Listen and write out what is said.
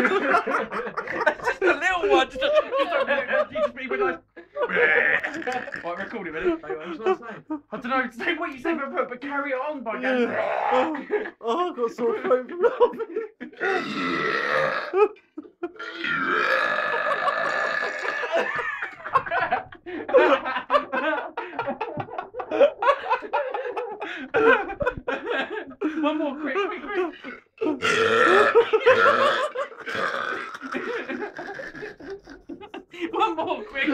That's just a little one. Just be with nice. Right, record it, ready? What was I saying? I don't know. Say what you say, but carry it on by going. Oh, I've got sore throat from One more, quick. One more, quick.